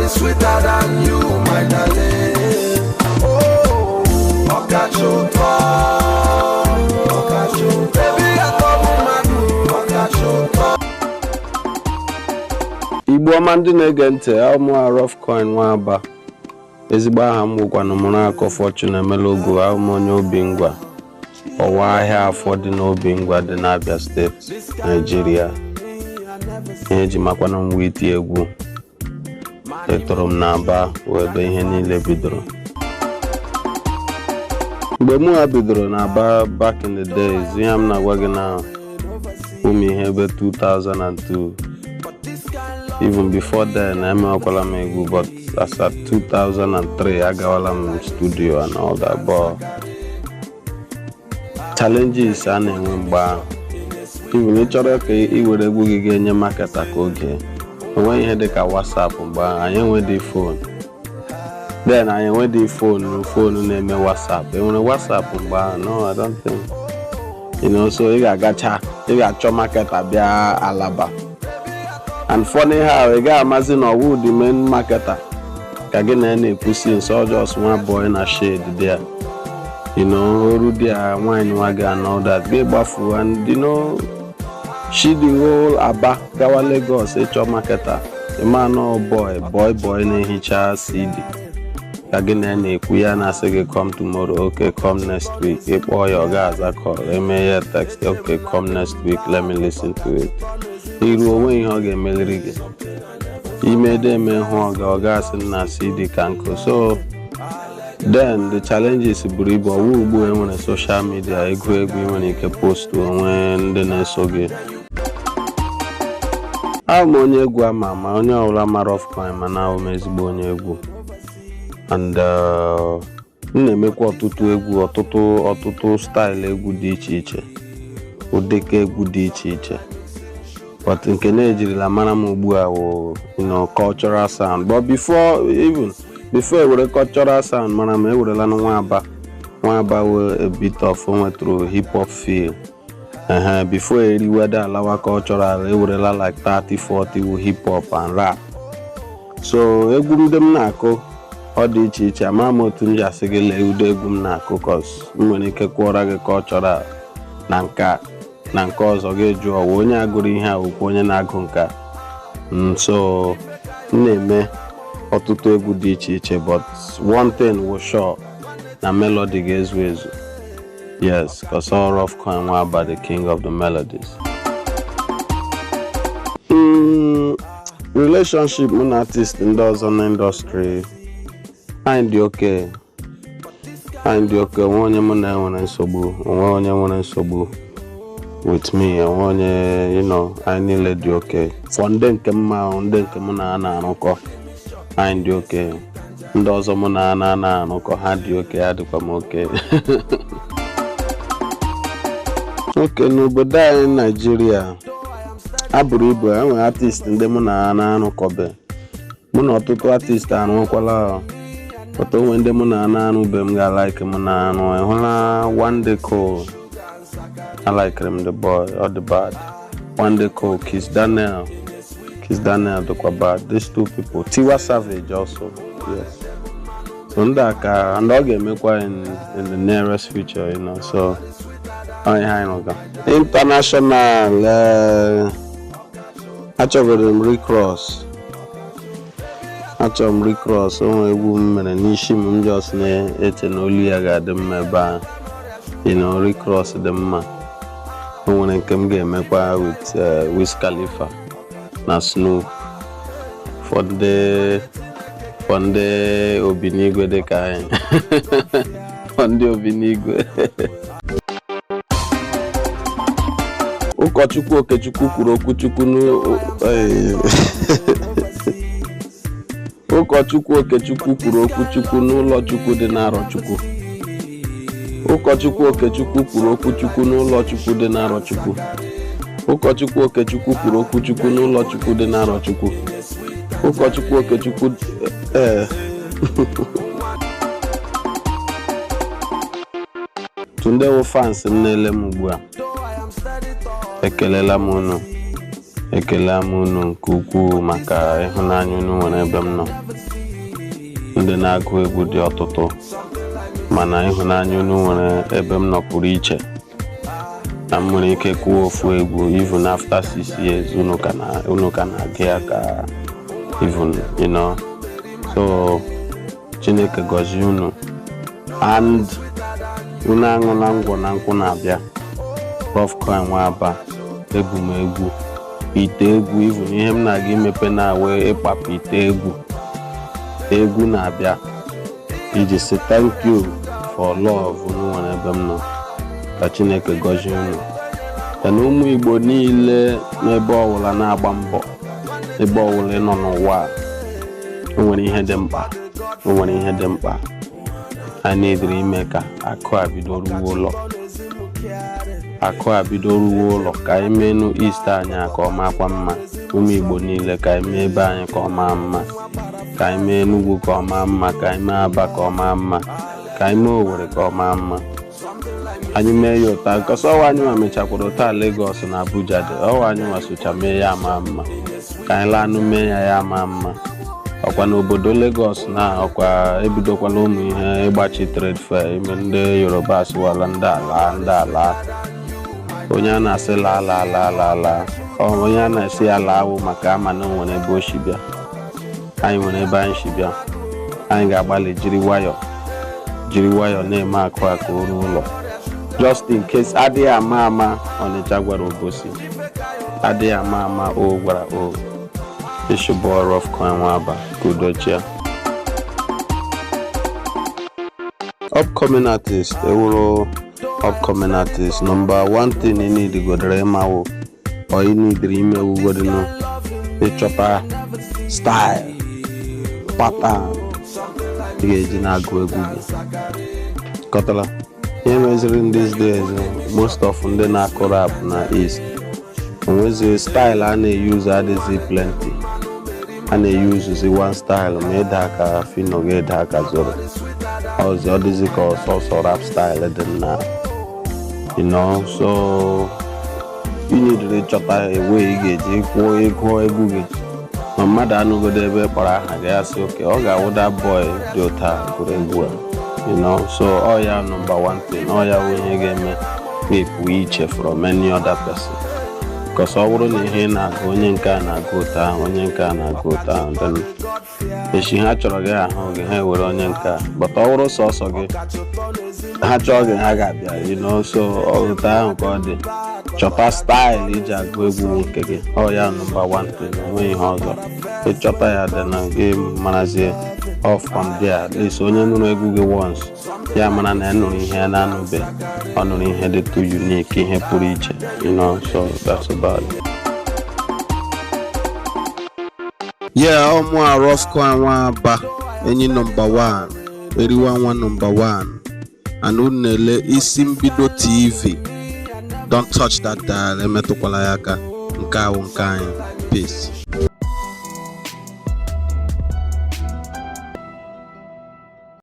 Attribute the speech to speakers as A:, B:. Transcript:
A: nobody sweeter than you, my darling. Oh, Okachuko, Okachuko, baby, I come Okachuko.
B: Igbo ọma ndị na-ege ntị, amụ Rough Coin Nwaba. Ezigbo aha m gwụkwanụ mụrụ akọ Fortune Emelogo, ahụ onye Obingwa. Ọwa ahịa afọ dị n'Obingwa dị n'Abia steeti, Nigeria. Eji makwana m iti egwu. Etoro m n'Aba ebe ihe niile bidoro. Mgbe mụ ha bidoro n'Aba back in the days, ihe m na-agwa gị na ụmụ ihe ebe 2002. Even before then, I mekwala m egwu, but as at 2003, agawala m studio and all that. But challenges a na-enwe mgbe ahụ. Even ị chọrọ ka ị were egwu gị ga-enye marketer ka oge. Onwe ihe dị ka WhatsApp mgbe ahụ, anyị enwedị phone. Then anyị enwedị phone na-eme WhatsApp. Enwere WhatsApp mgbe ahụ? No, I don't think. You know, so ị ga-achọ marketer bịa Alaba. And funny how a guy amazing or would the main marketer. Kagene pussy so just one boy in a shade there. You know, Rudia, wine wagon and all that. Be bafu and you know she the whole Aba, Gawa Lagos, HR marketer. A man no boy in a HR CD. Kagene Kuyana say come tomorrow, okay, come next week. If all your guys are called, they may text, okay, come next week, let me listen to it. He when you get melody. He made them a gas and CD canko. So then the challenge is Buribo who go on social media, I agree when you can post when the next okay. I'm on your mama, on your Rough Coin, and now Mesbo on your go. And make what to egwu ọtụtụ style egwu dị iche iche. Ụdịka egwu dị iche iche. But in Kenya, mara m ugbu a wo, you know, cultural sound. But before we cultural sound, mara m ewurela na Nwaba we a bit of through hip hop feel. Before everywhere that allow cultural, ewurela like 30-40 with hip hop and rap. So egwu dem na-akụ ọ dị iche iche, ama m otu m ji asị gị lee ụdị egwu m na-akụ cause m nwere ike kwụọra gị cultural na nke ọzọ ga-eju ọwa onye agụrụ ihe a okwu onye na-agụ nka. So na-eme ọtụtụ egwu dị iche iche, but one thing was sure na melody ga-ezu ezu. Yes, because all Rough Coin Nwaba the king of the melodies. Relationship with artist ndị ọzọ na industry anyị dị okay. Onwe onye mụ na enwere nsogbu with me, and one, you know, I nearly do okay. For them come out, then come on, no, I do okay. And those are mona, no, had you okay, I do come okay. Okay, no, but that in Nigeria, Aburibu, I'm an artist in the mona, no, cobe. Mono to artist and one but when the mona, no, bemga like mona, no, one day call. I like him, the boy or the bad. One day called Kiss Daniel, the Kwabad. These two people. Tiwa Savage also, yes. So and I'll get me quite in the nearest future, you know. So international. Actually, recross. Only woman and Nishim just ne etenoli aga dem meba. You know, recross them man. When I come get me with Wiz Khalifa, na Snoop, for the Obinigwe de kind, for the Obinigwe. Ukochukwu Okechukwu kwuru okwu Chukwu nu Ukochukwu Okechukwu kwuru okwu Chukwu n'ụlọ Chukwu dị n'Arọ Chukwu. Ụkọchukwu Okechukwu kwuru okwu Chukwu n'ụlọ Chukwu dị n'Arọ Chukwu. Ụkọchukwu Okechukwu kwuru okwu Chukwu n'ụlọ Chukwu dị n'Arọ Chukwu. Ụkọchukwu Okechukwu Tunde wo fans m na-ele m ugbu a. Ekelela m unu. ekele m unu nke ukwuu maka ịhụnanya unu nwere ebe m nọ. Ndị na-agụ egwu dị ọtụtụ, mana ịhụnanya unu nwere ebe m nọ pụrụ iche. Na m nwere ike kwuo ofu egwu even after 6 years unu ka na-agụ ya ka even, you know. So Chineke gọzie unu, and unu aṅụla ngwọ na nkwụ na-abịa. Rough Coin Nwaba, egwu m egwu, ite egwu, even ihe m na-aga imepe na-awe ịkpapụ ite egwu na-abịa iji say thank you for love unu nwere ebe m nọ. Ka Chineke gọzie unu. Na ụmụ Igbo niile n'ebe ọwụla na-agba mbọ, ebe ọwụla ị nọ n'ụwa, o nwere ihe dị mkpa a na-ediri ime ka akụ a bido ruo ụlọ ka anyị menu East anyị ka ọ makwa mma. Ụmụ Igbo niile ka anyị mee ebe anyị ka ọ maa mma, ka anyị mee Enugu ka ọ maa mma, ka anyị mee Aba ka ọ maa mma, ka anyị mee Owerri ka ọ maa mma. Anyị mee ya ụta because ọwa anyị nwa mechakwara ụta Lagos na Abuja dị, ọwa anyị nwa socha mee ya maa mma, ka anyị lanụ mee ya maa mma. Ọkwa n'obodo Lagos na ọkwa ebidokwala ụmụ ihe ịgbachi trade fair, ime ndị Yoruba asịwala ndị ala. Onye a na-asị la onye a na-esi ya laawụ maka ama na nwere ebe o si bịa. Anyị nwere ebe anyị si bịa. Anyị ga-agbalị jiri nwayọ na-eme akụ o ruo ụlọ, just in case adịghị ama Ọnịcha gwara Obosi, adịghị ama o gwara o. It's your boy Rough Coin Nwaba. Kudochia. Upcoming artist, upcoming artist. Number one thing you need to go to Remawo, or you need to email go to know the chopper style, pattern. You get go Google. Kotala. In these days, most of them na rap na East. When the style I use adịghị plenty. A na-use one style ma ịda Fino ga-eda Zoro. Ọzọ dịzị ka ọsọ rap style dị na, you know. So you need to chọta ewe ị ga-eji kwụọ ego egwu gị. Ma mmadụ anụgodo ebe kpọrọ aha gị asị oke ọ ga-awụda boy dị ụta gụrụ egwu a, you know. So ọ ya number one thing, ọ ya ihe ga-eme na-epu iche from any other person. Because ọ bụrụ na ihe na-agụ onye nke a na-agụ ụta ahụ, onye nke a na-agụ ụta ahụ, then echi ha chọrọ gị ahụ gị ha were onye nke a, but ọ bụrụ sọsọ gị ha chọọ gị ha ga-abịa, you know. So ụta ahụ ka ọ dị, chọta style iji agụ egwu nke gị, ọ ya number one thing, enweghị ihe ọzọ. Ịchọta ya dị na gị marazie off from there, at least onye nụrụ egwu gị once ya mara na nụrụ ihe na-anụbe, ọ nụrụ ihe dị too unique, ihe pụrụ iche, you know. So that's about it. Yeah, ọmụ Rough Coin Nwaba, enyi number one, eriwa number one, and unele isi mbido TV. Don't touch that dial, emetukwala ya aka, nke ahụ nke anyị. Peace.